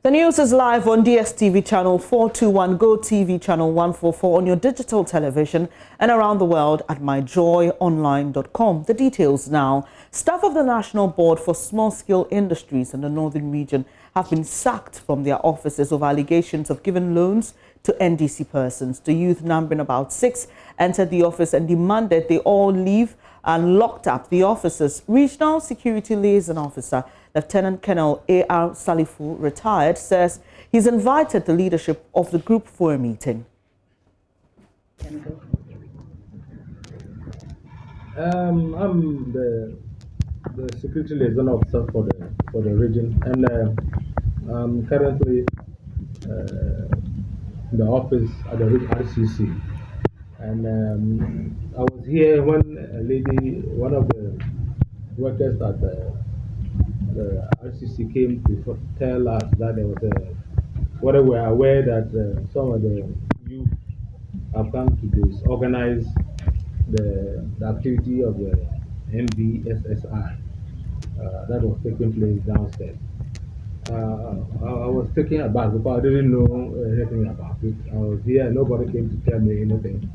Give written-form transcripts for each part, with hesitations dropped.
The news is live on DSTV channel 421, Go TV channel 144 on your digital television and around the world at myjoyonline.com. The details now. Staff of the National Board for Small-Scale Industries in the Northern Region have been sacked from their offices over allegations of giving loans to NDC persons. The youth, numbering about 6, entered the office and demanded they all leave and locked up the offices. Regional Security Liaison Officer Lieutenant Colonel A.R. Salifu, retired, says he's invited the leadership of the group for a meeting. I'm the security liaison officer for the region, and I'm currently in the office at the RCC. And I was here when a lady, one of the workers at the RCC came to tell us that there was whether we are aware that some of the youth have come to disorganize the activity of the NBSSI that was taking place downstairs. I was taken aback because I didn't know anything about it. I was here and nobody came to tell me anything.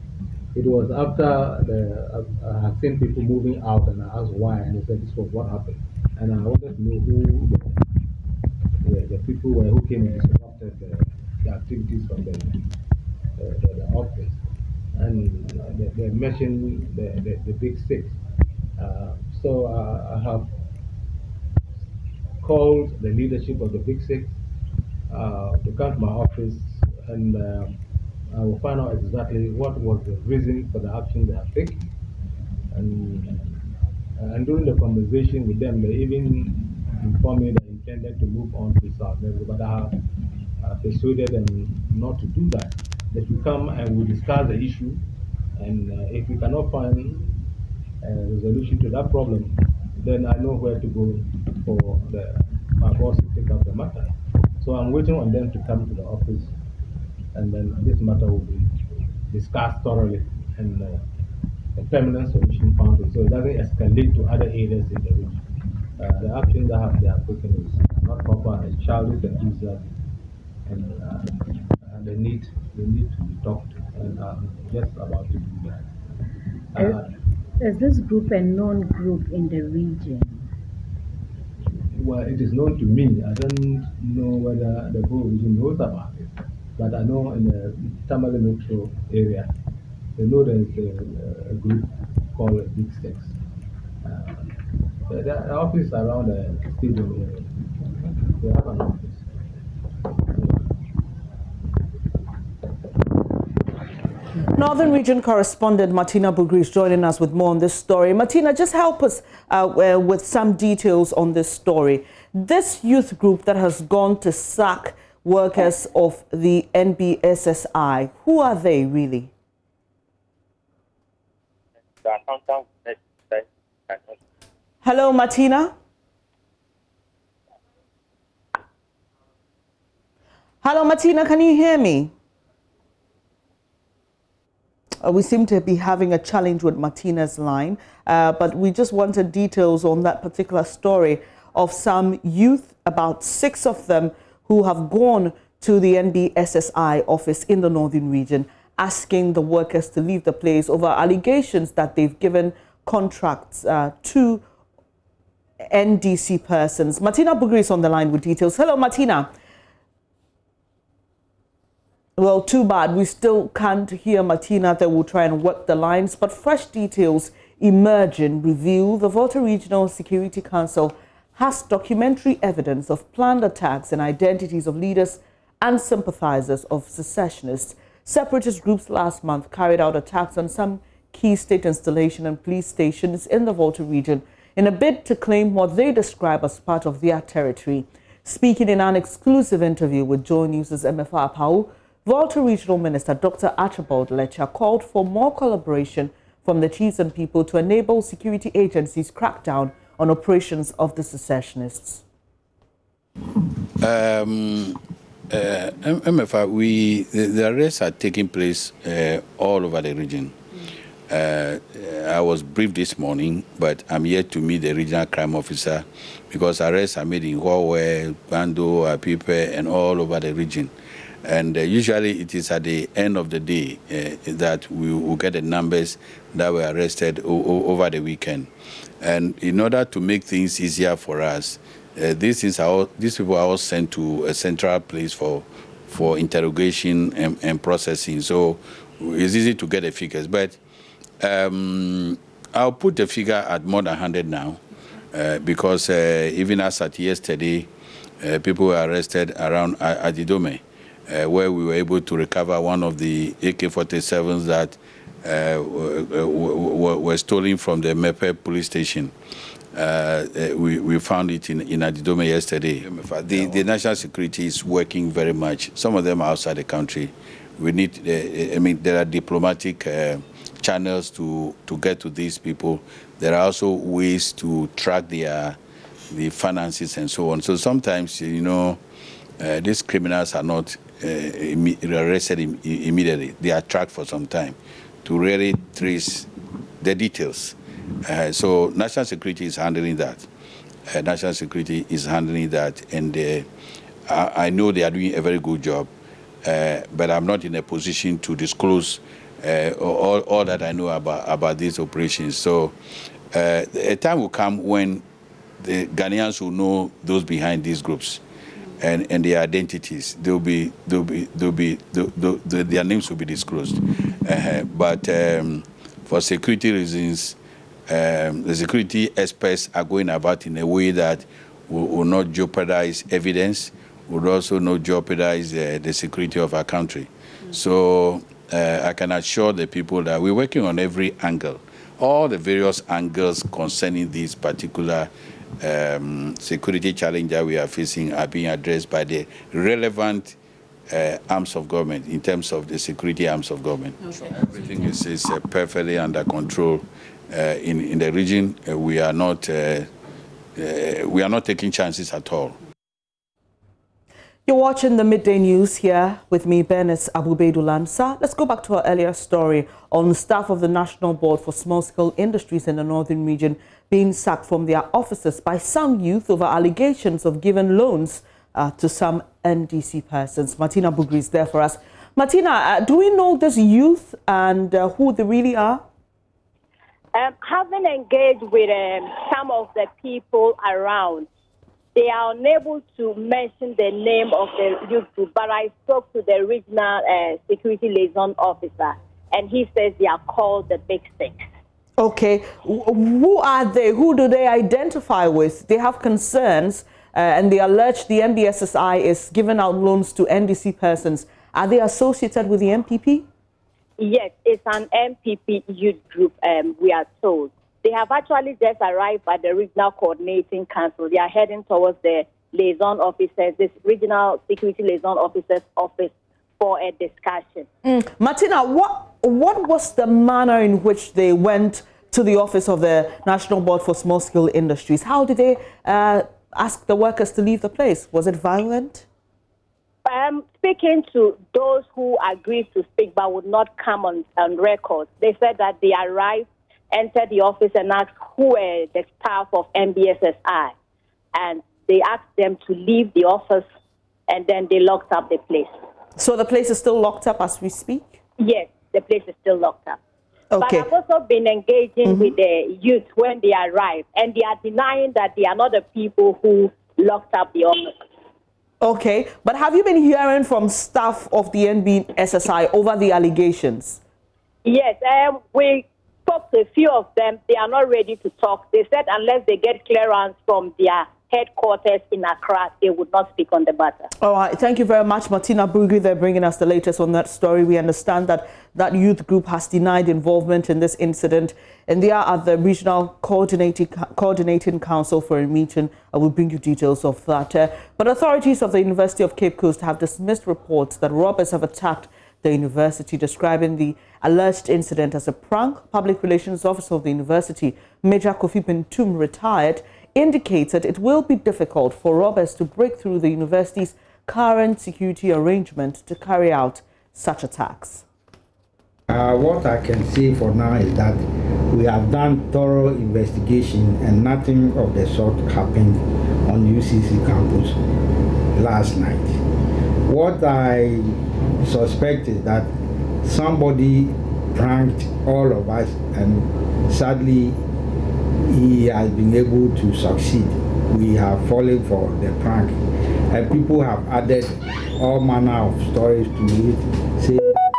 It was after I had seen people moving out and I asked why, and they said this was what happened. And I wanted to know who the people were who came and disrupted the activities from the office. And they mentioned the big 6. So I have called the leadership of the big 6 to come to my office, and I will find out exactly what was the reason for the action they have taken. And during the conversation with them, they even informed me they intended to move on to South America, but I have persuaded them not to do that. They should come and we discuss the issue, and if we cannot find a resolution to that problem, then I know where to go for my boss to take up the matter. So I'm waiting on them to come to the office, and then this matter will be discussed thoroughly and a permanent solution found, so it doesn't escalate to other areas in the region. The action that they have taken is not proper, and it's childish enthusiasm, and they need to be talked to, and I'm just about to do that. Is this group a known group in the region? Well, it is known to me. I don't know whether the whole region knows about it, but I know in the Tamale Metro area, they know there is a group called Big 6. The office around the stadium area. They have an office. Northern Region correspondent Martina Bugri is joining us with more on this story. Martina, just help us with some details on this story. This youth group that has gone to sack workers of the NBSSI, who are they really? Hello, Martina? Hello, Martina, can you hear me? We seem to be having a challenge with Martina's line, but we just wanted details on that particular story of some youth, about 6 of them, who have gone to the NBSSI office in the Northern Region, asking the workers to leave the place over allegations that they've given contracts to NDC persons. Martina Bugri is on the line with details. Hello, Martina. Well, too bad. We still can't hear Martina. They will try and work the lines. But fresh details emerging reveal the Volta Regional Security Council has documentary evidence of planned attacks and identities of leaders and sympathizers of secessionists. Separatist groups last month carried out attacks on some key state installation and police stations in the Volta region in a bid to claim what they describe as part of their territory. Speaking in an exclusive interview with JoyNews' MFR Pau, Volta Regional Minister Dr. Archibald Lecha called for more collaboration from the chiefs and people to enable security agencies crack down on operations of the secessionists. MFR, the arrests are taking place all over the region. I was briefed this morning, but I'm yet to meet the regional crime officer because arrests are made in Huawei, Bando, Apipe, and all over the region. And usually it is at the end of the day that we will get the numbers that were arrested over the weekend. And in order to make things easier for us, these people are all sent to a central place for interrogation and processing. So it's easy to get the figures. But I'll put the figure at more than 100 now because even as at yesterday, people were arrested around Adidome, where we were able to recover one of the AK-47s that were stolen from the Mepe police station. We found it in Adidome yesterday. The national security is working very much. Some of them are outside the country. We need, there are diplomatic channels to get to these people. There are also ways to track the finances and so on. So sometimes, these criminals are not arrested immediately. They are tracked for some time to really trace the details. So national security is handling that. National security is handling that, and I know they are doing a very good job, but I'm not in a position to disclose all that I know about these operations. So a time will come when the Ghanaians will know those behind these groups and their identities. Their names will be disclosed. But for security reasons, the security experts are going about in a way that will not jeopardize evidence, would also not jeopardize the security of our country. So I can assure the people that we're working on every angle, all the various angles concerning this particular security challenge that we are facing are being addressed by the relevant arms of government in terms of the security arms of government. Okay. So everything is perfectly under control in the region. We are not taking chances at all. You're watching the Midday News here with me, Bernice Abubedu-Lansa. Let's go back to our earlier story on the staff of the National Board for Small-Scale Industries in the Northern Region being sacked from their offices by some youth over allegations of giving loans to some NDC persons. Martina Bugri is there for us. Martina, do we know this youth and who they really are? Having engaged with some of the people around, they are unable to mention the name of the youth group, but I spoke to the regional security liaison officer, and he says they are called the Big Six. Okay. Who are they? Who do they identify with? They have concerns, and they allege the MBSSI is giving out loans to NDC persons. Are they associated with the MPP? Yes, it's an MPP youth group, we are told. They have actually just arrived at the Regional Coordinating Council. They are heading towards the liaison officers, this Regional Security Liaison Officer's office for a discussion. Martina, what was the manner in which they went to the office of the National Board for Small-Scale Industries? How did they ask the workers to leave the place? Was it violent? Speaking to those who agreed to speak but would not come on record, they said that they arrived, entered the office and asked who were the staff of MBSSI. And they asked them to leave the office, and then they locked up the place. So the place is still locked up as we speak? Yes, the place is still locked up. Okay. But I've also been engaging with the youth when they arrive, and they are denying that they are not the people who locked up the office. Okay, but have you been hearing from staff of the NBSSI over the allegations? Yes, we spoke to a few of them. They are not ready to talk. They said unless they get clearance from their headquarters in Accra, they would not speak on the matter. All right, thank you very much, Martina Bugri. They're bringing us the latest on that story. We understand that that youth group has denied involvement in this incident, and they are at the Regional Coordinating Council for a meeting. I will bring you details of that. But authorities of the University of Cape Coast have dismissed reports that robbers have attacked the university, describing the alleged incident as a prank. Public Relations Officer of the university, Major Kofi Pentum, retired, indicated it will be difficult for robbers to break through the university's current security arrangement to carry out such attacks. What I can say for now is that we have done thorough investigation and nothing of the sort happened on UCC campus last night. What I suspect is that somebody pranked all of us, and sadly he has been able to succeed. We have fallen for the prank, and people have added all manner of stories to it, saying that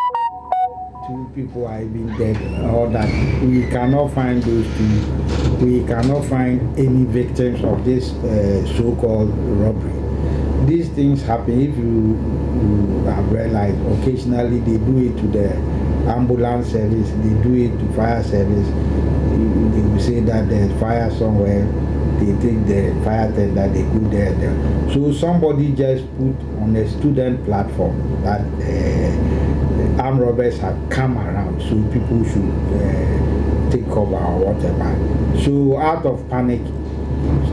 2 people are even dead, or that we cannot find those 2. We cannot find any victims of this so-called robbery. These things happen. If you have realized, occasionally they do it to the ambulance service, they do it to fire service. They will say that there's fire somewhere, they take the fire tender, they go there. So somebody just put on a student platform that armed robbers have come around, so people should take cover or whatever. So out of panic,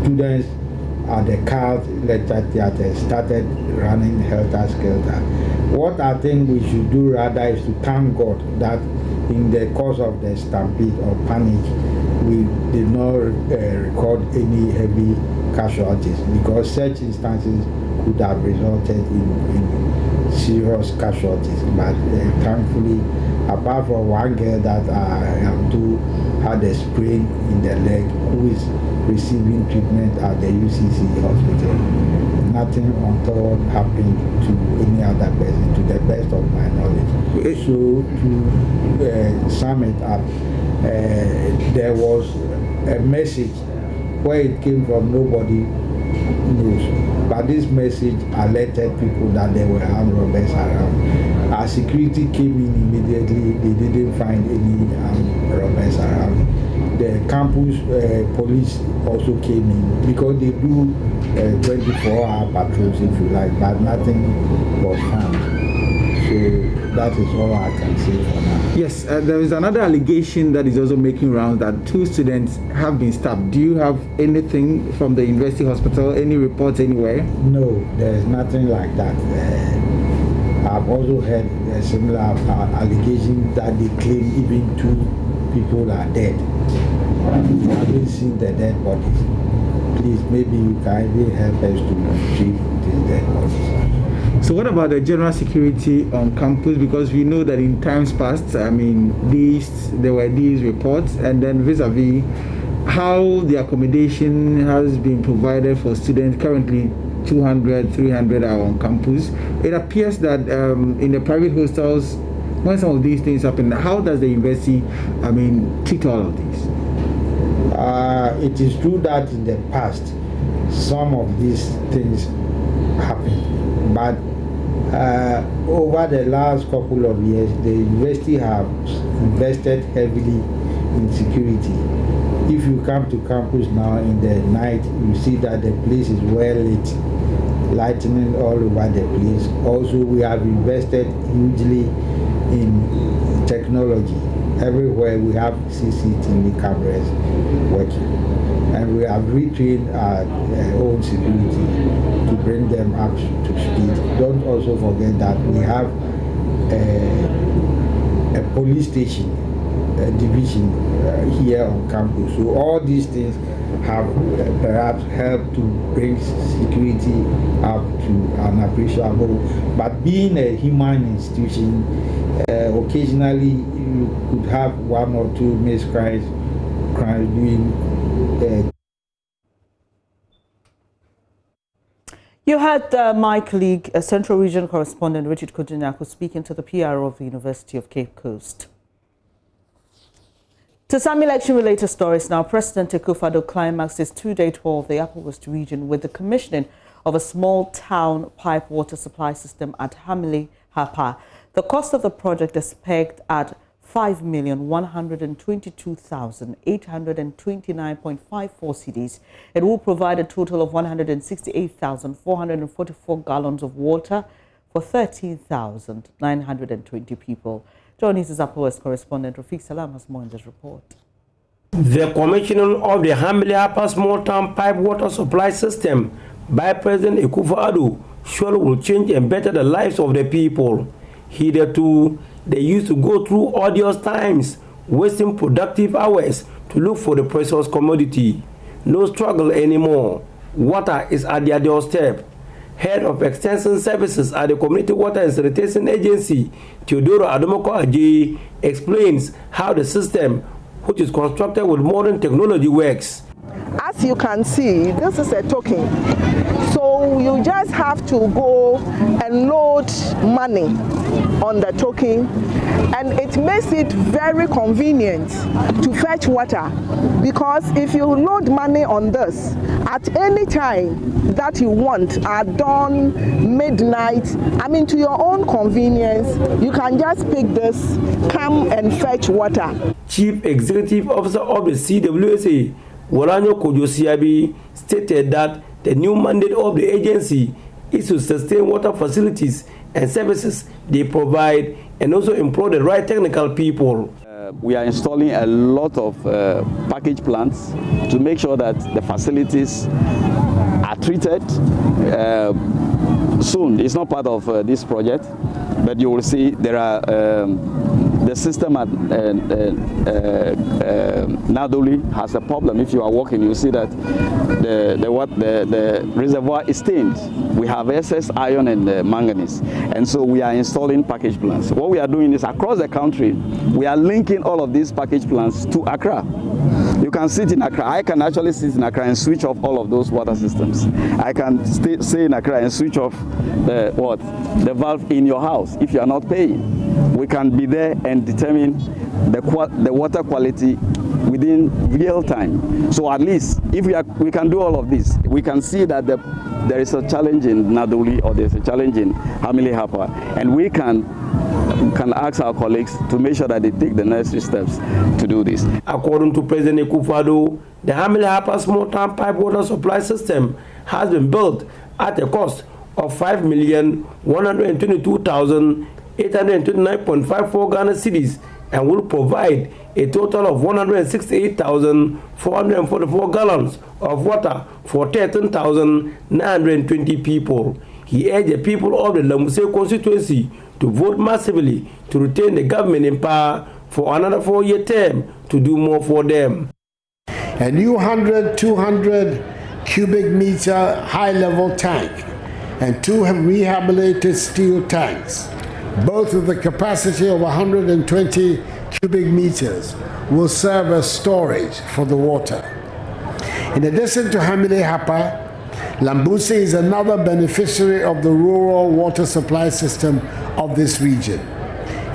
students at the Carl Lecture Theatre started running helter-skelter. What I think we should do rather is to thank God that in the course of the stampede or panic, we did not record any heavy casualties, because such instances could have resulted in serious casualties. But thankfully, apart from one girl that I am told had a sprain in the leg, who is receiving treatment at the UCC hospital, nothing untoward happened to any other person, to the best of my knowledge. So to sum it up, there was a message. Where it came from, nobody knows. But this message alerted people that there were armed robbers around. Our security came in immediately. They didn't find any armed robbers around. The campus police also came in, because they do 24-hour patrols, if you like, but nothing was found. So that is all I can say for now. Yes, there is another allegation that is also making rounds that 2 students have been stabbed. Do you have anything from the university hospital, any reports anywhere? No, there is nothing like that. I've also heard a similar allegation that they claim even 2 people are dead. We haven't seen the dead bodies. Please, maybe you can even help us to retrieve these dead bodies. So what about the general security on campus? Because we know that in times past, there were these reports, and then vis-a-vis how the accommodation has been provided for students. Currently 200, 300 are on campus. It appears that in the private hostels, when some of these things happen, how does the university, treat all of these? It is true that in the past, some of these things happened, but over the last couple of years, the university have invested heavily in security. If you come to campus now in the night, you see that the place is well lit, lightning all over the place. Also, we have invested hugely in technology. Everywhere we have CCTV cameras working, and we have retrained our own security to bring them up to speed. Don't also forget that we have a police station, a division here on campus. So all these things have perhaps helped to bring security up to an appreciable. But being a human institution, occasionally you could have 1 or 2 miscrimes doing. You had my colleague, Central Region Correspondent Richard Kojinyako, speaking to the PRO of the University of Cape Coast. To some election-related stories now, President Akufo-Addo climaxed his 2-day tour of the Upper West region with the commissioning of a small town pipe water supply system at Hamile Hapa. The cost of the project is pegged at 5,122,829.54 cedis. It will provide a total of 168,444 gallons of water for 13,920 people. JoyNews' Upper West correspondent Rafiq Salam has more in this report. The commissioning of the Hamile Hapa small town pipe water supply system by President Akufo-Addo surely will change and better the lives of the people. Hitherto, they used to go through arduous times, wasting productive hours to look for the precious commodity. No struggle anymore. Water is at their doorstep. Head of Extension Services at the Community Water and Sanitation Agency, Theodoro Adomoko Ajayi, explains how the system, which is constructed with modern technology, works. As you can see, this is a token. So you just have to go and load money on the token, and it makes it very convenient to fetch water, because if you load money on this at any time that you want, at dawn, midnight, to your own convenience, you can just pick this, come and fetch water. Chief Executive Officer of the CWSA, Waranyo Kojosiabi, stated that the new mandate of the agency is to sustain water facilities and services they provide and also employ the right technical people. We are installing a lot of package plants to make sure that the facilities are treated soon. It's not part of this project, but you will see there are the system at Nadoli has a problem. If you are walking, you see that the reservoir is stained. We have excess iron and manganese, and so we are installing package plants. What we are doing is across the country, we are linking all of these package plants to Accra. You can sit in Accra. I can actually sit in Accra and switch off all of those water systems. I can stay in Accra and switch off the valve in your house if you are not paying. We can be there and determine the water quality within real time. So at least if we can do all of this, we can see that there is a challenge in Nadoli or there's a challenge in Hamile Hapa, and we can ask our colleagues to make sure that they take the necessary steps to do this. According to President Akufo-Addo, the Hamile Hapa small town pipe water supply system has been built at a cost of 5,122,829.54 Ghana cedis and will provide a total of 168,444 gallons of water for 13,920 people. He urged the people of the Lamuse constituency to vote massively to retain the government in power for another 4-year term to do more for them. A new 200 cubic meter high-level tank and 2 rehabilitated steel tanks, both with a capacity of 120 cubic meters, will serve as storage for the water. In addition to Hamile Hapa, Lambuse is another beneficiary of the rural water supply system of this region.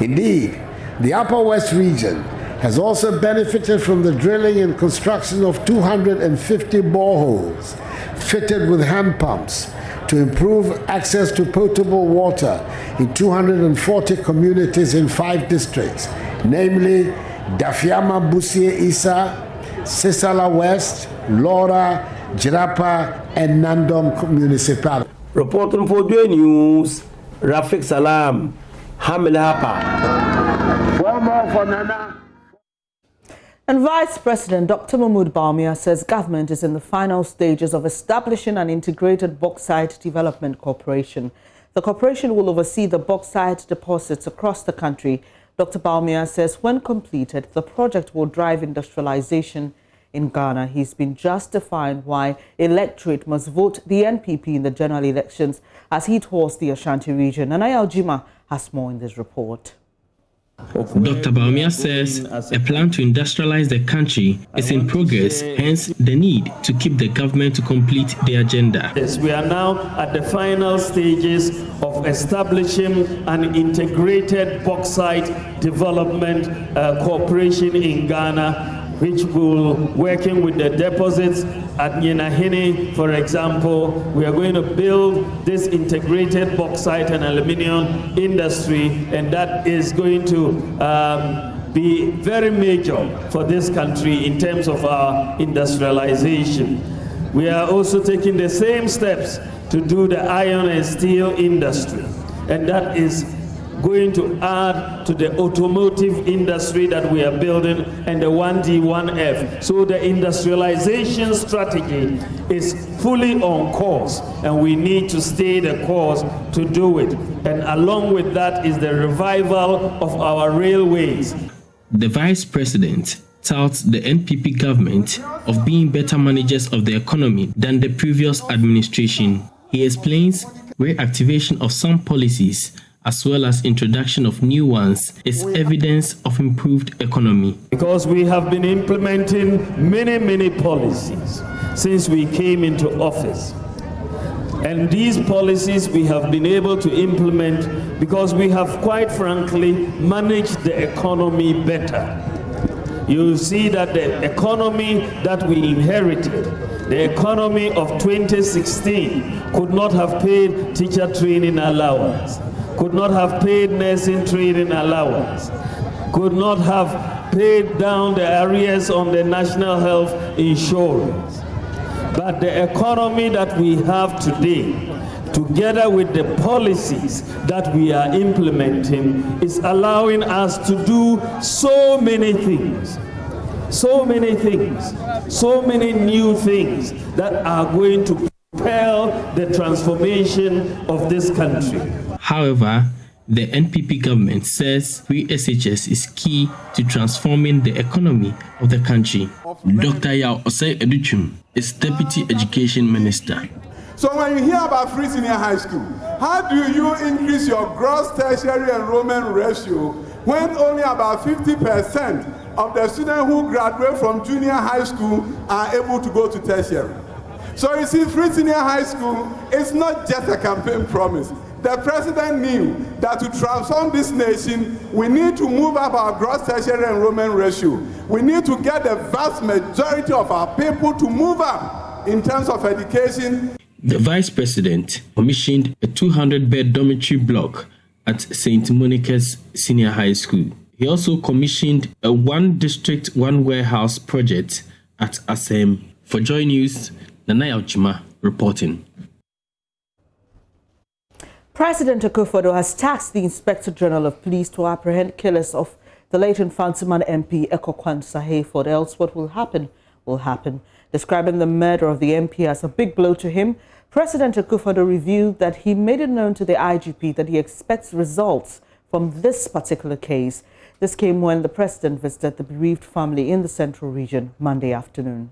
Indeed, the Upper West region has also benefited from the drilling and construction of 250 boreholes fitted with hand pumps to improve access to potable water in 240 communities in 5 districts, namely Dafiama, Busie, Isa, Sisala West, Laura, Jirapa, and Nandom municipalities. Reporting for JoyNews, Rafik Salam, Hamile Hapa. One more for Nana. And Vice President Dr. Mahmoud Bawumia says government is in the final stages of establishing an integrated bauxite development corporation. The corporation will oversee the bauxite deposits across the country. Dr. Bawumia says when completed, the project will drive industrialization in Ghana. He's been justifying why electorate must vote the NPP in the general elections as he tours the Ashanti region. And Ayal Jima has more in this report. Dr. Bawumia says a plan to industrialize the country is in progress, hence the need to keep the government to complete the agenda. Yes, we are now at the final stages of establishing an integrated bauxite development corporation in Ghana, which will working with the deposits at Nyenahene, for example. We are going to build this integrated bauxite and aluminium industry, and that is going to be very major for this country in terms of our industrialization. We are also taking the same steps to do the iron and steel industry, and that is going to add to the automotive industry that we are building and the 1D, 1F. So the industrialization strategy is fully on course, and we need to stay the course to do it. And along with that is the revival of our railways. The Vice President touts the NPP government of being better managers of the economy than the previous administration. He explains reactivation of some policies as well as introduction of new ones is evidence of improved economy. Because we have been implementing many policies since we came into office. And these policies we have been able to implement because we have, quite frankly, managed the economy better. You see that the economy that we inherited, the economy of 2016, could not have paid teacher training allowance, could not have paid nursing training allowance, could not have paid down the arrears on the national health insurance. But the economy that we have today, together with the policies that we are implementing, is allowing us to do so many things, so many new things that are going to propel the transformation of this country. However, the NPP government says free SHS is key to transforming the economy of the country. Dr. Yao Osei Educhum is Deputy Education Minister. So when you hear about free senior high school, how do you increase your gross tertiary enrollment ratio when only about 50% of the students who graduate from junior high school are able to go to tertiary? So you see, free senior high school is not just a campaign promise. The president knew that to transform this nation, we need to move up our gross tertiary enrollment ratio. We need to get the vast majority of our people to move up in terms of education. The Vice President commissioned a 200-bed dormitory block at St. Monica's Senior High School. He also commissioned a one district, one warehouse project at Asem. For Joy News, Nanaya Ochima reporting. President Akufo-Addo has tasked the Inspector General of Police to apprehend killers of the late Infantiman MP Ekokwan Sahayford, else what will happen will happen. Describing the murder of the MP as a big blow to him, President Akufo-Addo revealed that he made it known to the IGP that he expects results from this particular case. This came when the President visited the bereaved family in the Central Region Monday afternoon.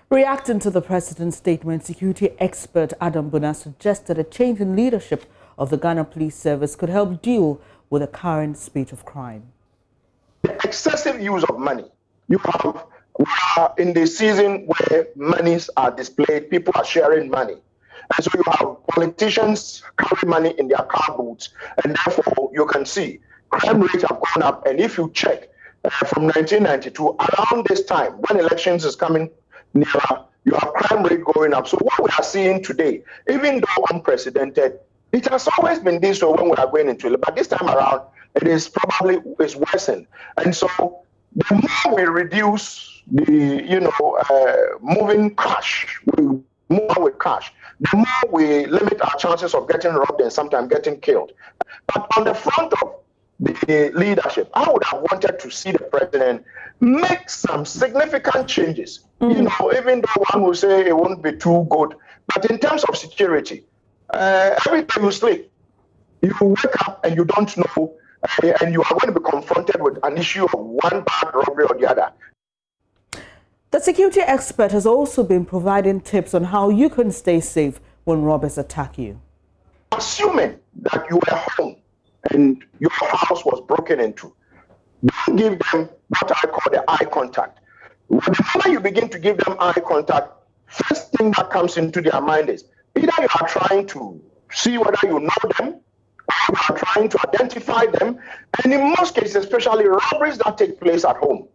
Reacting to the president's statement, security expert Adam Bona suggested a change in leadership of the Ghana Police Service could help deal with the current spate of crime. The excessive use of money we are in the season where monies are displayed, people are sharing money. And so you have politicians carry money in their car boots, and therefore you can see crime rates have gone up. And if you check from 1992, around this time, when elections is coming nearer, you have crime rate going up. So what we are seeing today, even though unprecedented, it has always been this way when we are going into it. But this time around, it is probably worsened. And so the more we reduce the, moving cash, we move with cash, the more we limit our chances of getting robbed and sometimes getting killed. But on the front of the leadership, I would have wanted to see the president make some significant changes. You know, even though one will say it won't be too good, but in terms of security, every time you sleep, you wake up and you don't know, and you are going to be confronted with an issue of one bad robbery or the other. The security expert has also been providing tips on how you can stay safe when robbers attack you. Assuming that you were home and your house was broken into, don't give them what I call the eye contact. Whenever you begin to give them eye contact, first thing that comes into their mind is either you are trying to see whether you know them, or you are trying to identify them, and in most cases, especially robberies that take place at home,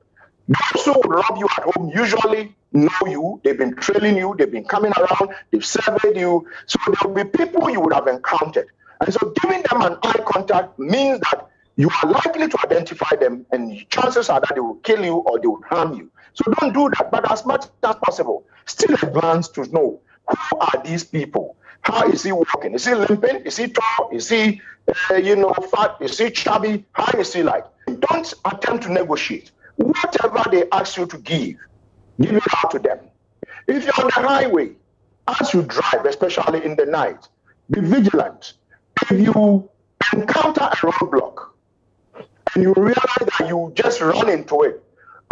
those who would rob you at home usually know you, they've been trailing you, they've been coming around, they've surveyed you, so there will be people you would have encountered. And so giving them an eye contact means that you are likely to identify them, and chances are that they will kill you or they will harm you. So don't do that, but as much as possible, still a glance to know who are these people. How is he walking? Is he limping? Is he tall? Is he, fat? Is he chubby? How is he like? Don't attempt to negotiate. Whatever they ask you to give it out to them. If you're on the highway, as you drive, especially in the night, be vigilant. If you encounter a roadblock and you realize that you just run into it,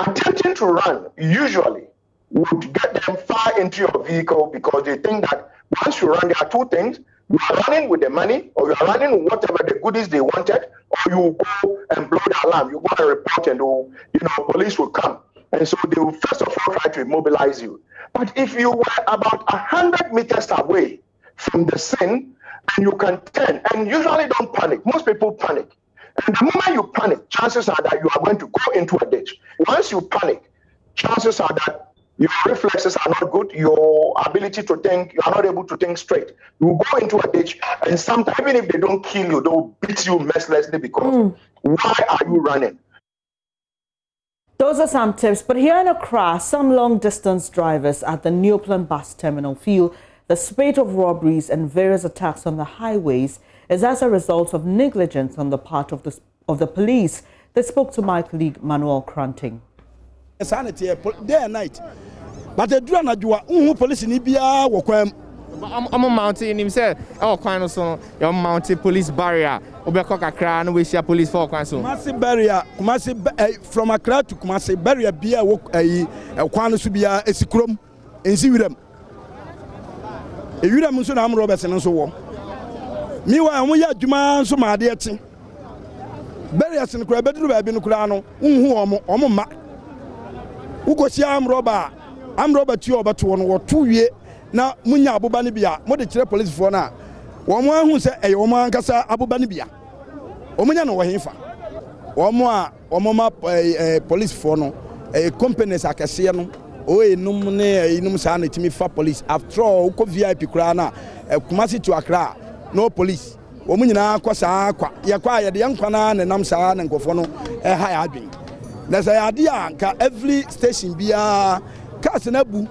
attempting to run usually would get them far into your vehicle, because they think that once you run, there are two things. You are running with the money, or you are running with whatever the goodies they wanted, or you go and blow the alarm. You go and report, and police will come. And so they will first of all try to immobilize you. But if you were about 100 meters away from the scene, and you can turn, and usually don't panic. Most people panic. And the moment you panic, chances are that you are going to go into a ditch. Once you panic, chances are that your reflexes are not good, your ability to think, you are not able to think straight. You will go into a ditch, and sometimes, even if they don't kill you, they'll beat you mercilessly because why are you running? Those are some tips, but here in Accra, some long-distance drivers at the Neoplan bus terminal feel the spate of robberies and various attacks on the highways is as a result of negligence on the part of the police. They spoke to my colleague Manuel Cranting. Sanity day and night, but the drone adwa police ni bia wo kwam am mountain him say e kwan so your mountain police barrier obeko kakra no we share police for kwan so Kumasi barrier from Accra to Kumasi barrier bia wo kwan so bia esikrom ensi wiram e wiram so na am Robert no so wo mi wa am ya adwuma so ma de eti barrier sin kura beduru ba bi no kura no unhu omo ma Ugosi amroba ti obato won wo to wie na munya aboba ne bia mo de kire police fo na wo mo ahu se eye wo mo ankasa aboba ne bia o munya no wo hefa wo mo ma police fo no companies akese no o enum ne enum sa na timi fa police after all ko VIP kura na Kumasi to Accra no police wo munyina kwasa kwa ye kwa ye de yankwa na nam sa na nkofo no ha ya adwen. There's an idea every station be a cars and abu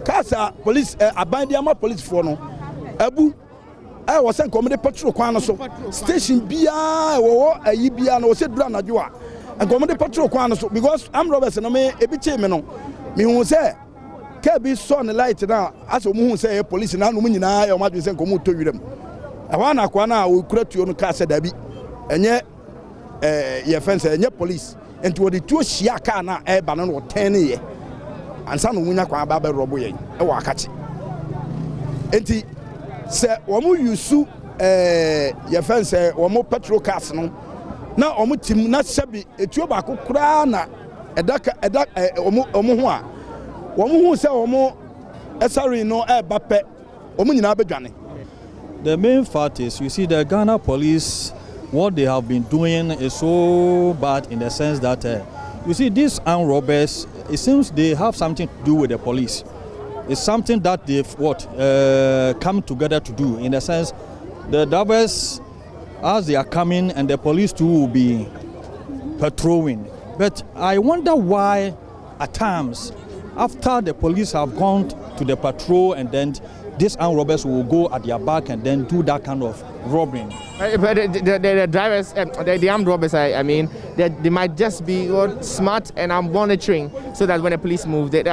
casa police abandiama police for no abu I was sent comedy patrol kwan so station be a yibia no se dura na joa and comedy patrol kwan so because I'm Roberts no me e bi che me no me hu say ka bi so na light na aso mu hu say police na no mu nyina e o ma dwe say komu to wiram e wa na kwa na o kura tuo no ka se da bi enye ye fence enye police and to the two shiaka na eba no 10 year and some munya kwa ba robo yen e wa akachi enti se wo mu yusu ye fence wo mu petrol cars no na o mu tim na sebi etuo ba kokura na omo ho a omo hu se omo esari no e bape omo nyina bedwane. The main fact is, you see, the Ghana police, what they have been doing is so bad in the sense that, you see, these armed robbers, it seems they have something to do with the police. It's something that they've come together to do, in the sense the robbers, as they are coming, and the police too will be patrolling. But I wonder why, at times, after the police have gone to the patrol, and then these armed robbers will go at their back and then do that kind of robbing. But the drivers, the armed robbers, I mean, they might just be smart and monitoring, so that when the police move, it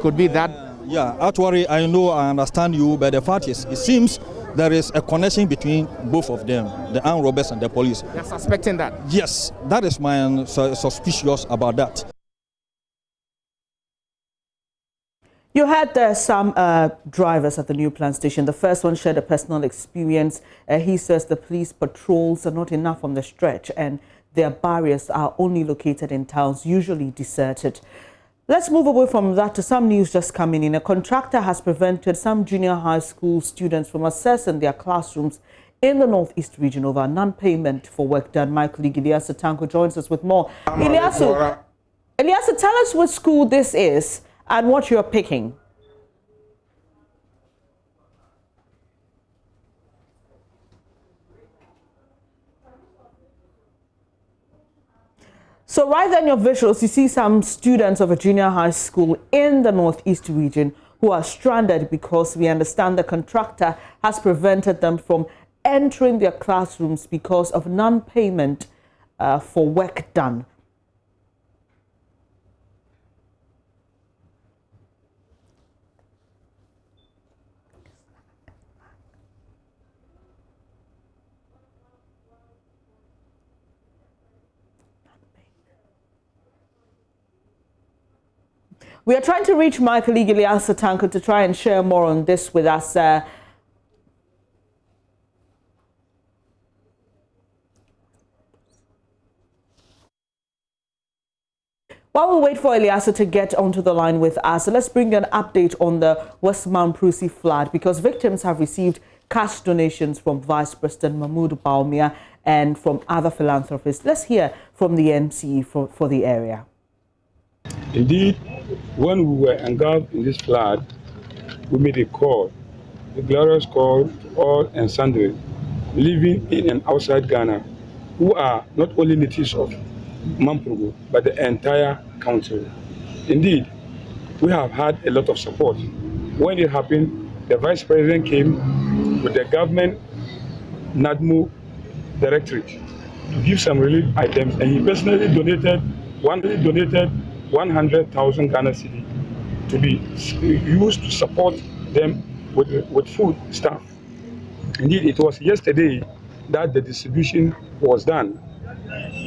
could be that. Yeah, actually, I know, I understand you, but the fact is, it seems there is a connection between both of them, the armed robbers and the police. You're suspecting that? Yes, that is my suspicious about that. You had some drivers at the new plant station. The first one shared a personal experience. He says the police patrols are not enough on the stretch and their barriers are only located in towns, usually deserted. Let's move away from that to some news just coming in. A contractor has prevented some junior high school students from accessing their classrooms in the Northeast region over non-payment for work done. My colleague Eliasa Tanko joins us with more. Eliasa, tell us what school this is and what you're picking. So right there in your visuals, you see some students of a junior high school in the Northeast region who are stranded because we understand the contractor has prevented them from entering their classrooms because of non-payment for work done. We are trying to reach my colleague Eliasa Tanko to try and share more on this with us. While we wait for Eliasa to get onto the line with us, let's bring an update on the West Mount Prusi flood, because victims have received cash donations from Vice President Mahmoud Bawumia and from other philanthropists. Let's hear from the MC for the area. Indeed, when we were engulfed in this flood, we made a call, a glorious call to all and sundry living in and outside Ghana who are not only natives of Mampurugu, but the entire country. Indeed, we have had a lot of support. When it happened, the Vice President came with the government NADMU directorate to give some relief items, and he personally donated 100,000 Ghana cedi to be used to support them with food stuff. Indeed, it was yesterday that the distribution was done.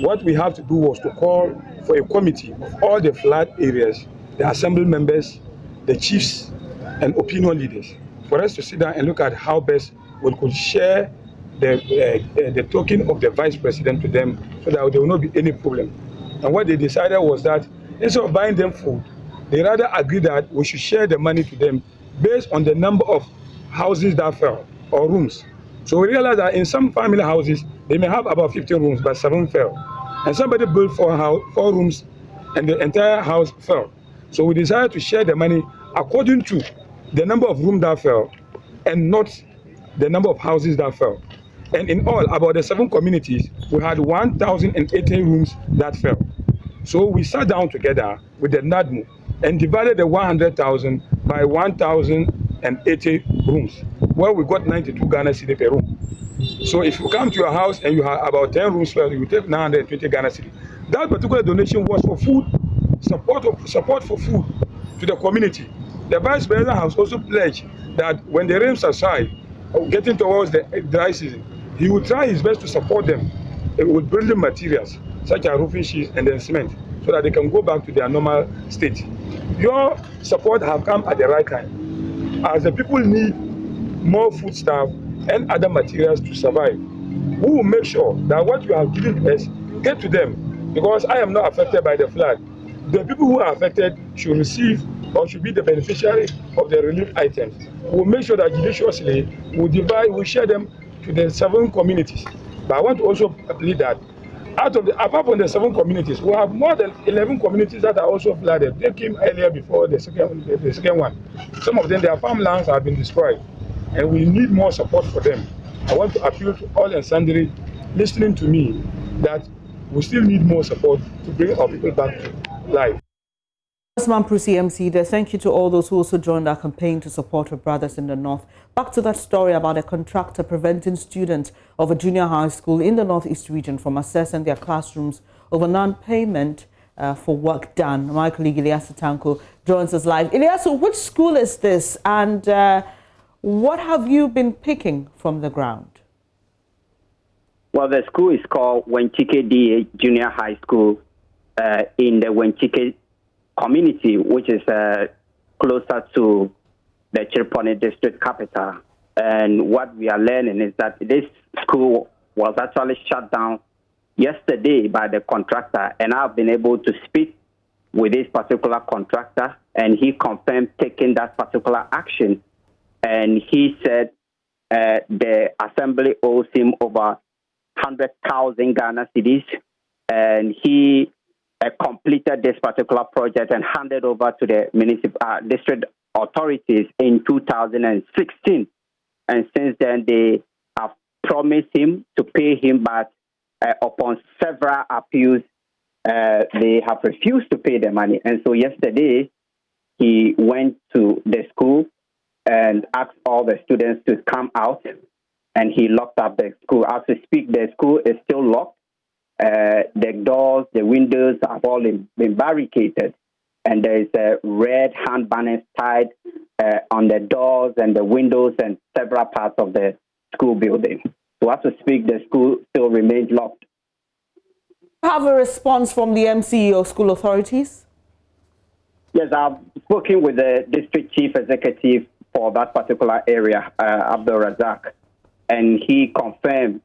What we have to do was to call for a committee of all the flood areas, the assembly members, the chiefs, and opinion leaders, for us to sit down and look at how best we could share the token of the Vice President to them, so that there will not be any problem. And what they decided was that instead of buying them food, they rather agreed that we should share the money to them based on the number of houses that fell, or rooms. So we realized that in some family houses, they may have about 15 rooms, but 7 fell. And somebody built 4 rooms, and the entire house fell. So we decided to share the money according to the number of rooms that fell, and not the number of houses that fell. And in all, about the 7 communities, we had 1,080 rooms that fell. So we sat down together with the NADMU and divided the 100,000 by 1,080 rooms, where we got 92 Ghana cedi per room. So if you come to your house and you have about 10 rooms filled, you take 920 Ghana cedi. That particular donation was for food, support for food to the community. The Vice President has also pledged that when the rains subside, getting towards the dry season, he will try his best to support them with building materials such as roofing sheets and then cement, so that they can go back to their normal state. Your support have come at the right time, as the people need more food stuff and other materials to survive. We will make sure that what you have given to us get to them, because I am not affected by the flood. the people who are affected should receive or should be the beneficiary of the relief items. We'll make sure that judiciously we'll share them to the 7 communities. But I want to also plead that apart from the 7 communities, we have more than 11 communities that are also flooded. They came earlier before the second one. Some of them, their farmlands have been destroyed, and we need more support for them. I want to appeal to all and sundry listening to me that we still need more support to bring our people back to life. Osman Prusi MC there. Thank you to all those who also joined our campaign to support our brothers in the north. Back to that story about a contractor preventing students of a junior high school in the northeast region from accessing their classrooms over non-payment for work done. My colleague Ilyasu Tanko joins us live. Ilyasu, which school is this, and what have you been picking from the ground? Well, the school is called Wenchike DA Junior High School in the Wenchike community, which is closer to the Chirpone district capital. And what we are learning is that this school was actually shut down yesterday by the contractor, and I've been able to speak with this particular contractor, and he confirmed taking that particular action. And he said the assembly owes him over 100,000 Ghana cedis, and he completed this particular project and handed over to the municipal district authorities in 2016. And since then, they have promised him to pay him, but upon several appeals, they have refused to pay the money. And so yesterday, he went to the school and asked all the students to come out, and he locked up the school. As we speak, the school is still locked. The doors, the windows have all been barricaded, and there is a red hand banners tied on the doors and the windows and several parts of the school building. So as we speak, the school still remains locked. Have a response from the MCE or school authorities? Yes, I've spoken with the district chief executive for that particular area, Abdul Razak, and he confirmed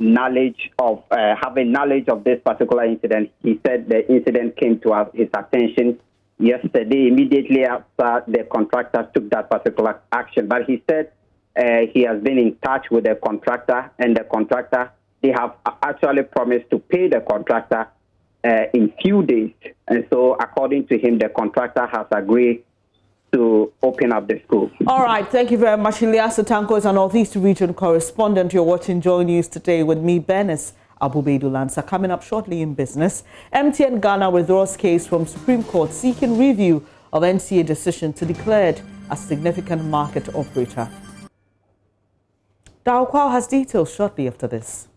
having knowledge of this particular incident. He said the incident came to his attention yesterday, immediately after the contractor took that particular action. But he said he has been in touch with the contractor, and the contractor, they have actually promised to pay the contractor in few days. And so, according to him, the contractor has agreed to open up the school. All right, thank you very much. Ilyasu Tanko is our Northeast Region correspondent. You're watching Joy News today with me, Benis Abubedu Lansa. Coming up shortly in business, MTN Ghana withdraws case from Supreme Court seeking review of NCA decision to declare it a significant market operator. Dao Kwao has details shortly after this.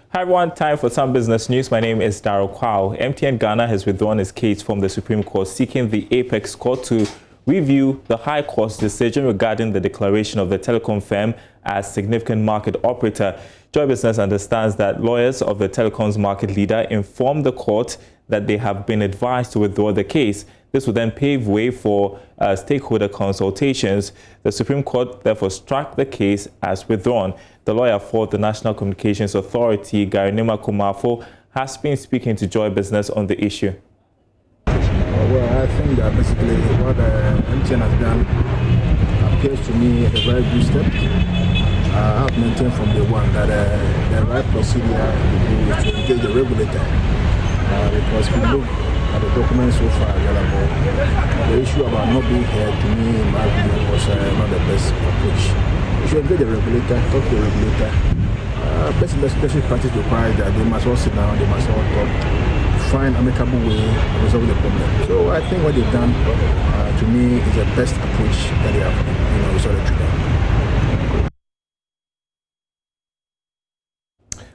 Hi everyone, time for some business news. My name is Darryl Kwao. MTN Ghana has withdrawn its case from the Supreme Court, seeking the Apex Court to review the High Court's decision regarding the declaration of the telecom firm as significant market operator. Joy Business understands that lawyers of the telecoms market leader informed the court that they have been advised to withdraw the case. This would then pave way for stakeholder consultations. The Supreme Court therefore struck the case as withdrawn. The lawyer for the National Communications Authority, Garinema Kumafo, has been speaking to Joy Business on the issue. Well, I think that basically what MTN has done appears to me a very good step. I have maintained from day one that the right procedure is to engage the regulator. Because if you look at the documents so far available, the issue about not being heard, to me, in my opinion, was not the best approach. You should engage the regulator, talk to the regulator. Best investigation practice requires that they must all sit down, they must all talk, find an amicable way of resolving the problem. So I think what they've done, to me, is the best approach that they have, resolved it today.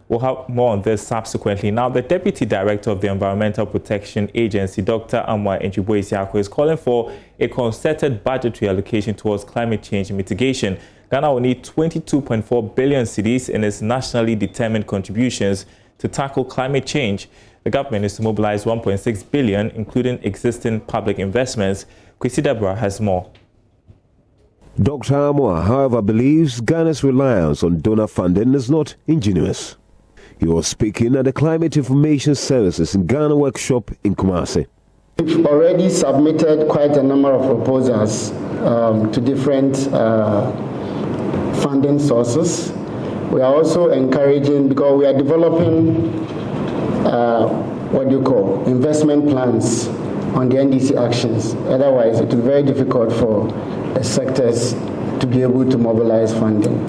We'll have more on this subsequently. Now, the Deputy Director of the Environmental Protection Agency, Dr. Amwa Enchiboisiako, is calling for a concerted budgetary allocation towards climate change mitigation. Ghana will need 22.4 billion cedis in its nationally determined contributions to tackle climate change. The government is to mobilize 1.6 billion, including existing public investments. Kwesi Deborah has more. Dr. Amoah, however, believes Ghana's reliance on donor funding is not ingenuous. He was speaking at the Climate Information Services in Ghana workshop in Kumasi. We've already submitted quite a number of proposals to different funding sources. We are also encouraging, because we are developing investment plans on the NDC actions. Otherwise, it will be very difficult for the sectors to be able to mobilize funding.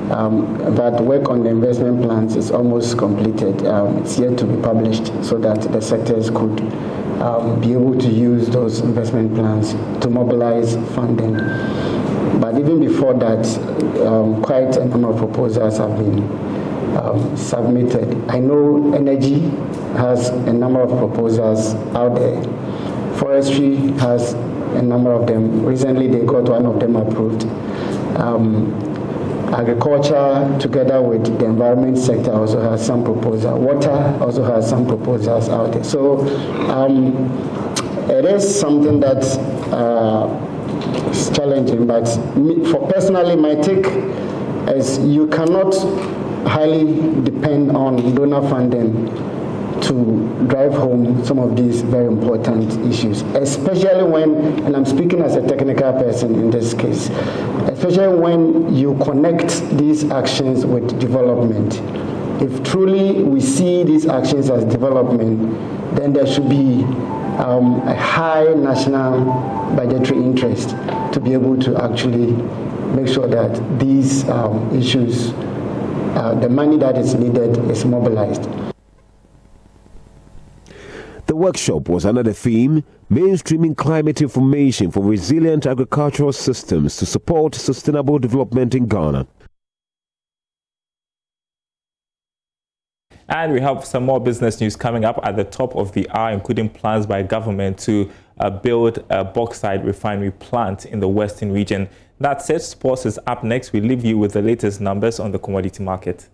But work on the investment plans is almost completed. It's yet to be published so that the sectors could be able to use those investment plans to mobilize funding. But even before that, quite a number of proposals have been submitted. I know energy has a number of proposals out there. Forestry has a number of them. Recently, they got one of them approved. Agriculture, together with the environment sector, also has some proposals. Water also has some proposals out there. So it is something that is challenging, but personally, my take is you cannot highly depend on donor funding to drive home some of these very important issues, especially when, and I'm speaking as a technical person in this case, especially when you connect these actions with development. If truly we see these actions as development, then there should be a high national budgetary interest to be able to actually make sure that these issues, the money that is needed is mobilized. The workshop was under the theme, Mainstreaming Climate Information for Resilient Agricultural Systems to Support Sustainable Development in Ghana. And we have some more business news coming up at the top of the hour, including plans by government to build a bauxite refinery plant in the western region. That said, sports is up next. We leave you with the latest numbers on the commodity market.